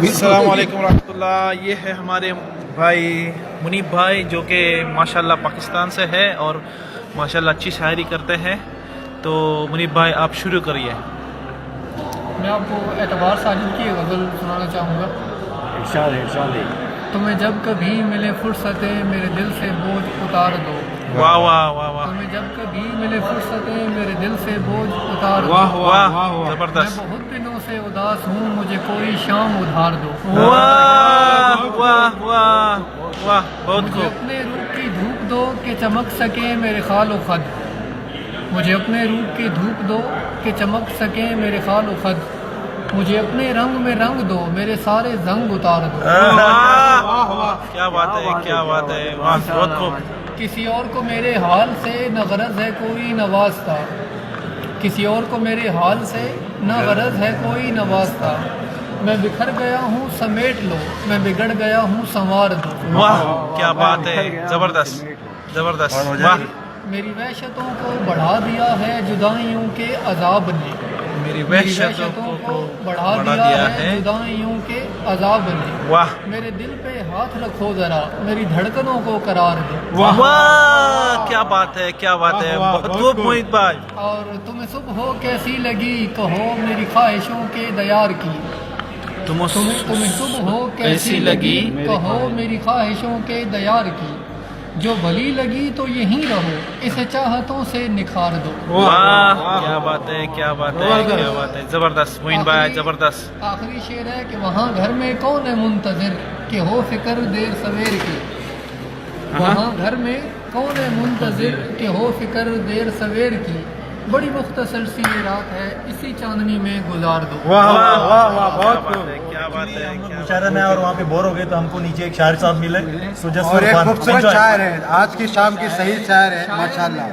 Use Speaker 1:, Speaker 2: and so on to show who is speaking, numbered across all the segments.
Speaker 1: السلام علیکم ورحمۃ اللہ. یہ ہے ہمارے بھائی منیب بھائی جو کہ ماشاءاللہ پاکستان سے ہے اور ماشاءاللہ اچھی شاعری کرتے ہیں. تو منیب بھائی آپ شروع کریے.
Speaker 2: میں آپ کو اعتبار ساجد کی غزل سنانا چاہوں گا.
Speaker 3: ارشاد.
Speaker 2: تمہیں جب کبھی ملے فرصتیں میرے دل سے بوجھ اتار دو.
Speaker 1: واہ واہ واہ واہ
Speaker 2: تمہیں جب کبھی ملے فرصتیں میرے دل سے بوجھ اتار دو.
Speaker 1: واہ واہ
Speaker 2: میں
Speaker 1: زبردست.
Speaker 2: بہت دنوں سے اداس ہوں مجھے کوئی شام ادھار دو.
Speaker 1: واہ واہ واہ واہ بہت
Speaker 2: مجھے
Speaker 1: خوب.
Speaker 2: اپنے روپ کی دھوپ دو کہ چمک سکے میرے خال و خد. مجھے اپنے روپ کی دھوپ دو کہ چمک سکے میرے خال و خد. مجھے اپنے رنگ میں رنگ دو میرے سارے زنگ اتار دو.
Speaker 1: کیا بات ہے کیا بات ہے. واہ بہت خوب.
Speaker 2: کسی اور کو میرے حال سے نہ غرض ہے کوئی نوازتا. کسی اور کو میرے حال سے نہ غرض ہے کوئی نوازتا. میں بکھر گیا ہوں سمیٹ لو میں بگڑ گیا ہوں سنوار دو.
Speaker 1: واہ کیا بات ہے. زبردست زبردست. واہ
Speaker 2: میری وحشتوں کو بڑھا دیا ہے جدائیوں کے عذاب نے.
Speaker 1: میری
Speaker 2: میری
Speaker 1: وحشتوں کو
Speaker 2: بڑھا دیا ہے جدائیوں کے عذاب نے.
Speaker 1: واہ
Speaker 2: میرے دل پہ ہاتھ رکھو ذرا میری دھڑکنوں کو قرار دو.
Speaker 1: واہ کیا بات ہے کیا بات ہے. بہت خوب محیط بھائی.
Speaker 2: اور تمہیں صبح کیسی لگی کہو میری خواہشوں کے دیار کی. تمہیں صبح کیسی لگی کہو میری خواہشوں کے دیار کی. جو بھلی لگی تو یہیں رہو اسے چاہتوں سے نکھار دو.
Speaker 1: واہ کیا بات ہے کیا بات ہے کیا بات ہے. زبردست محیط بھائی زبردست.
Speaker 2: آخری شعر ہے کہ وہاں گھر میں کون ہے منتظر کہ ہو فکر دیر سویر کی. وہاں گھر میں کون ہے منتظر کہ ہو فکر دیر سویر کی. بڑی مختصر سی یہ رات ہے اسی چاندنی میں گزار دو.
Speaker 3: واہ واہ واہ واہ بہت
Speaker 1: کیا بات ہے.
Speaker 3: مشاعرہ میں اور وہاں پہ بور ہو گئے تو ہم کو نیچے ایک شاعر صاحب ملے
Speaker 4: اور ایک خوبصورت شاعر ہے آج کی شام کی صحیح شاعر ہے ماشاءاللہ.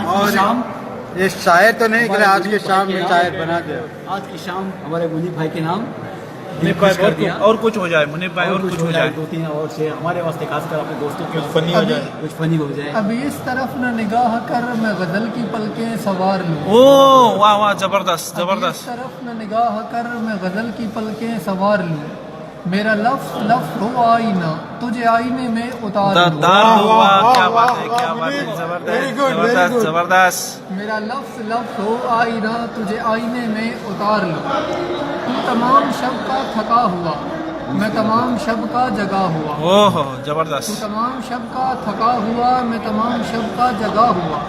Speaker 4: اور یہ شاعر تو نہیں کہ آج کی شام میں شاعر بنا دے.
Speaker 5: آج کی شام ہمارے منیب بھائی کے نام
Speaker 1: منیب بھائی اور کچھ ہو جائے. منیب بھائی اور کچھ ہو جائے.
Speaker 5: 2-3 اور سے ہمارے واسطے خاص کر اپنے دوستوں کے
Speaker 3: فنی ہو جائے.
Speaker 5: کچھ فنی ہو جائے.
Speaker 2: ابھی اس طرف نہ نگاہ کر میں غزل کی پلکیں سوار لوں.
Speaker 1: او واہ واہ زبردست
Speaker 2: ابھی اس
Speaker 1: زبردست.
Speaker 2: طرف نہ نگاہ کر میں غزل کی پلکیں سوار لوں. میرا لفظ ہو آئینہ تجھے آئینے میں اتار لوں.
Speaker 1: واہ کیا بات ہے کیا بات ہے. زبردست زبردست.
Speaker 2: میرا لفظ ہو آئینہ تجھے آئینے میں اتار لوں. تو تمام شب کا تھکا ہوا میں تمام شب کا جگا ہوا.
Speaker 1: اوہ
Speaker 2: تو
Speaker 1: زبردست.
Speaker 2: تمام شب کا تھکا ہوا میں تمام شب کا جگا ہوا.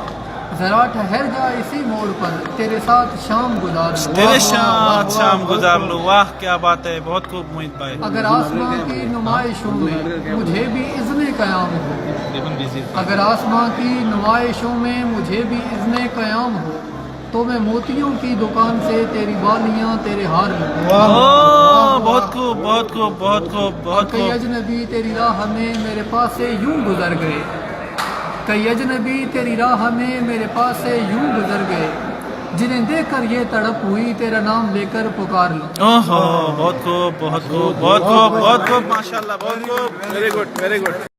Speaker 2: ذرا ٹھہر جا اسی موڑ پر تیرے ساتھ شام گزار لوں.
Speaker 1: تیرے ساتھ شام گزار لوں. واہ کیا بات ہے. بہت خوب محیط بھائی.
Speaker 2: اگر آسماں کی نمائشوں میں مجھے بھی اذن قیام ہو. اگر آسماں کی نمائشوں میں مجھے بھی اذن قیام ہو تو میں موتیوں کی دکان سے تیری بالیاں تیرے ہار لوں.
Speaker 1: بہت خوب بہت خوب بہت خوب بہت
Speaker 2: کئی
Speaker 1: خوب.
Speaker 2: اجنبی تیری راہ میں میرے پاس سے یوں گزر گئے. کئی اجنبی تیری راہ میں میرے پاس سے یوں گزر گئے. جنہیں دیکھ کر یہ تڑپ ہوئی تیرا نام لے کر پکار لوں.
Speaker 1: اوہ بہت خوب بہت خوب بہت خوب بہت خوب. ماشاءاللہ بہت خوب. Very good very good.